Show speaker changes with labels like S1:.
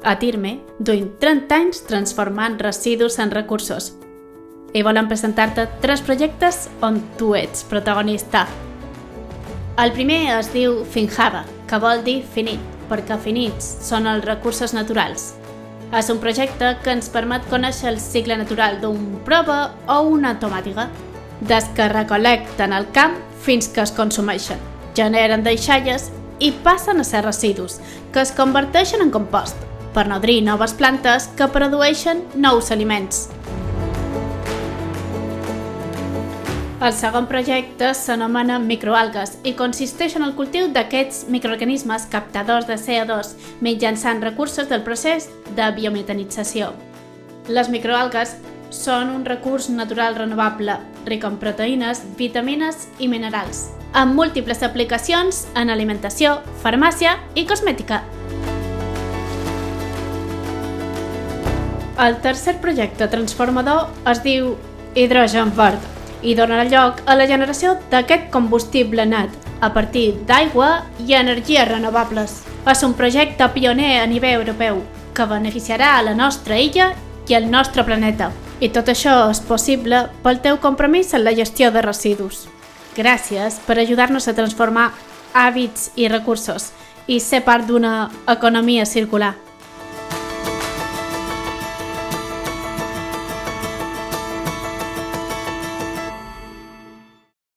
S1: a Tirme, duint 30 anys transformant residus en recursos. I volen presentar-te 3 projectes on tu ets protagonista. El primer es diu Finjava, que vol dir finit, perquè finits són els recursos naturals. És un projecte que ens permet conèixer el cicle natural d'un prova o una tomàtiga, des que recol·lecten el camp fins que es consumeixen, generen deixalles i passen a ser residus, que es converteixen en compost, per nodrir noves plantes que produeixen nous aliments. El segon projecte s'anomena microalgues i consisteix en el cultiu d'aquests microorganismes captadors de CO2 mitjançant recursos del procés de biometanització. Les microalgues són un recurs natural renovable, ric en proteïnes, vitamines i minerals, amb múltiples aplicacions en alimentació, farmàcia i cosmètica. El tercer projecte transformador es diu Hidrogen Verd i donarà lloc a la generació d'aquest combustible net a partir d'aigua i energies renovables. És un projecte pioner a nivell europeu que beneficiarà a la nostra illa i el nostre planeta. I tot això és possible pel teu compromís en la gestió de residus. Gràcies per ajudar-nos a transformar hàbits i recursos i ser part d'una economia circular.